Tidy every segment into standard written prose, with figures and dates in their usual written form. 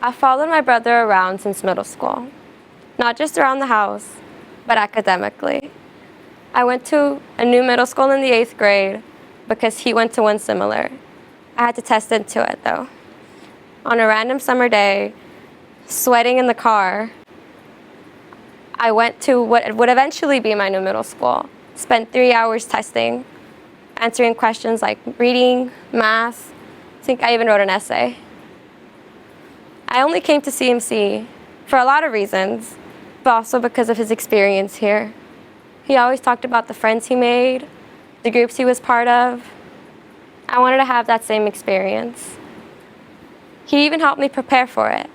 I followed my brother around since middle school, not just around the house, but academically. I went to a new middle school in the 8th grade because he went to one similar. I had to test into it though. On a random summer day, sweating in the car, I went to what would eventually be my new middle school. Spent 3 hours testing, answering questions like reading, math. I think I even wrote an essay. I only came to CMC for a lot of reasons, but also because of his experience here. He always talked about the friends he made, the groups he was part of. I wanted to have that same experience. He even helped me prepare for it.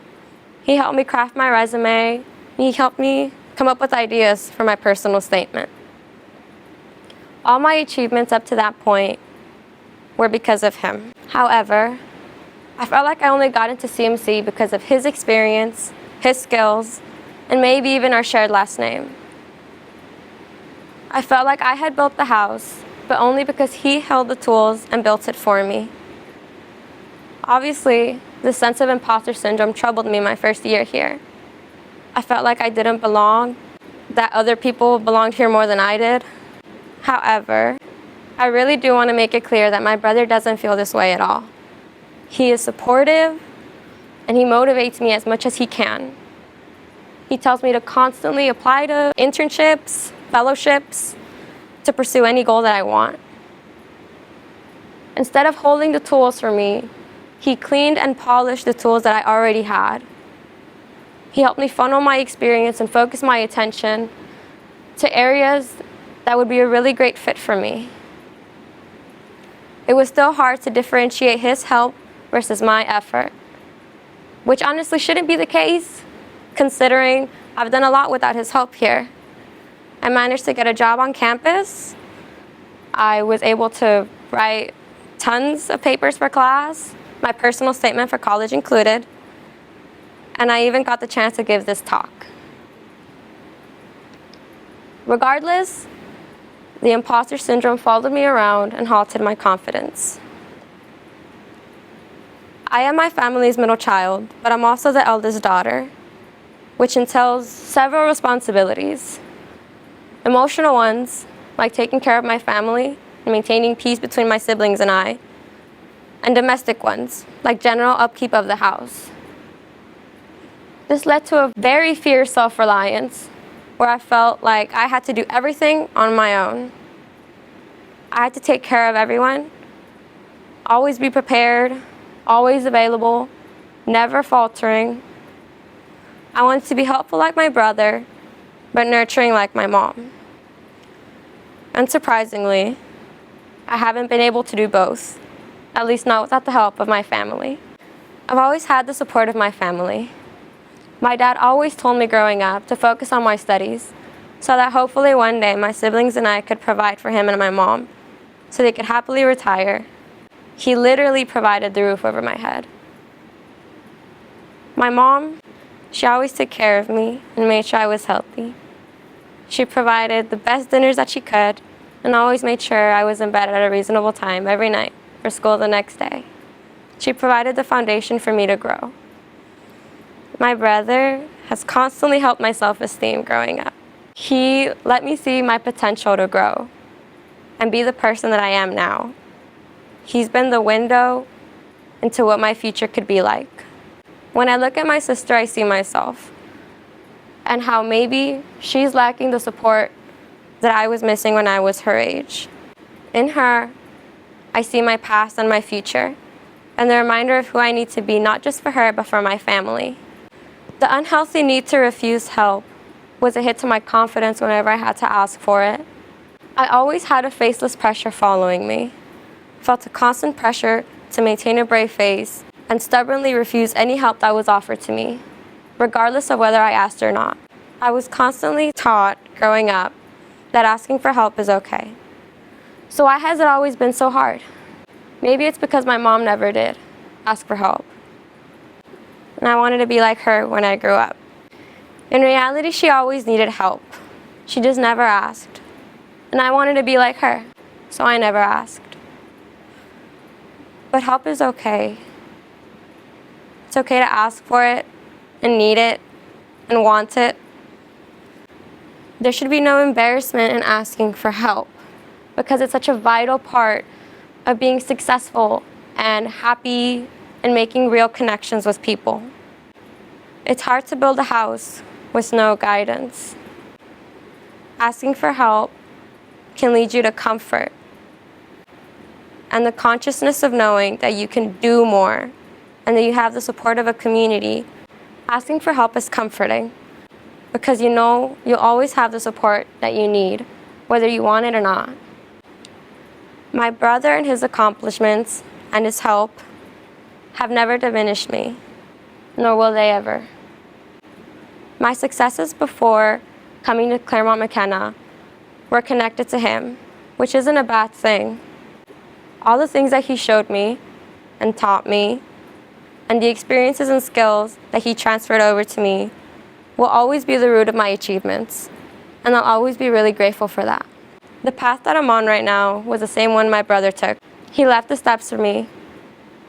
He helped me craft my resume. He helped me come up with ideas for my personal statement. All my achievements up to that point were because of him. However, I felt like I only got into CMC because of his experience, his skills, and maybe even our shared last name. I felt like I had built the house, but only because he held the tools and built it for me. Obviously, the sense of imposter syndrome troubled me my first year here. I felt like I didn't belong, that other people belonged here more than I did. However, I really do want to make it clear that my brother doesn't feel this way at all. He is supportive, and he motivates me as much as he can. He tells me to constantly apply to internships, fellowships, to pursue any goal that I want. Instead of holding the tools for me, he cleaned and polished the tools that I already had. He helped me funnel my experience and focus my attention to areas that would be a really great fit for me. It was still hard to differentiate his help versus my effort, which honestly shouldn't be the case, considering I've done a lot without his help here. I managed to get a job on campus. I was able to write tons of papers for class, my personal statement for college included, and I even got the chance to give this talk. Regardless, the imposter syndrome followed me around and halted my confidence. I am my family's middle child, but I'm also the eldest daughter, which entails several responsibilities. Emotional ones, like taking care of my family and maintaining peace between my siblings and I, and domestic ones, like general upkeep of the house. This led to a very fierce self-reliance, where I felt like I had to do everything on my own. I had to take care of everyone, always be prepared, always available, never faltering. I wanted to be helpful like my brother, but nurturing like my mom. Unsurprisingly, I haven't been able to do both, at least not without the help of my family. I've always had the support of my family. My dad always told me growing up to focus on my studies so that hopefully one day my siblings and I could provide for him and my mom so they could happily retire. He literally provided the roof over my head. My mom, she always took care of me and made sure I was healthy. She provided the best dinners that she could and always made sure I was in bed at a reasonable time every night for school the next day. She provided the foundation for me to grow. My brother has constantly helped my self-esteem growing up. He let me see my potential to grow and be the person that I am now. He's been the window into what my future could be like. When I look at my sister, I see myself and how maybe she's lacking the support that I was missing when I was her age. In her, I see my past and my future and the reminder of who I need to be, not just for her, but for my family. The unhealthy need to refuse help was a hit to my confidence whenever I had to ask for it. I always had a faceless pressure following me. Felt a constant pressure to maintain a brave face and stubbornly refuse any help that was offered to me, regardless of whether I asked or not. I was constantly taught growing up that asking for help is okay. So why has it always been so hard? Maybe it's because my mom never did ask for help. And I wanted to be like her when I grew up. In reality, she always needed help. She just never asked. And I wanted to be like her, so I never asked. But help is okay. It's okay to ask for it and need it and want it. There should be no embarrassment in asking for help because it's such a vital part of being successful and happy and making real connections with people. It's hard to build a house with no guidance. Asking for help can lead you to comfort and the consciousness of knowing that you can do more and that you have the support of a community. Asking for help is comforting because you know you'll always have the support that you need, whether you want it or not. My brother and his accomplishments and his help have never diminished me, nor will they ever. My successes before coming to Claremont McKenna were connected to him, which isn't a bad thing. All the things that he showed me and taught me, and the experiences and skills that he transferred over to me will always be the root of my achievements, and I'll always be really grateful for that. The path that I'm on right now was the same one my brother took. He left the steps for me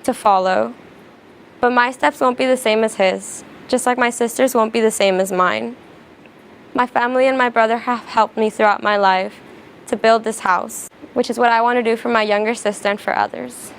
to follow, but my steps won't be the same as his, just like my sisters won't be the same as mine. My family and my brother have helped me throughout my life to build this house, which is what I want to do for my younger sister and for others.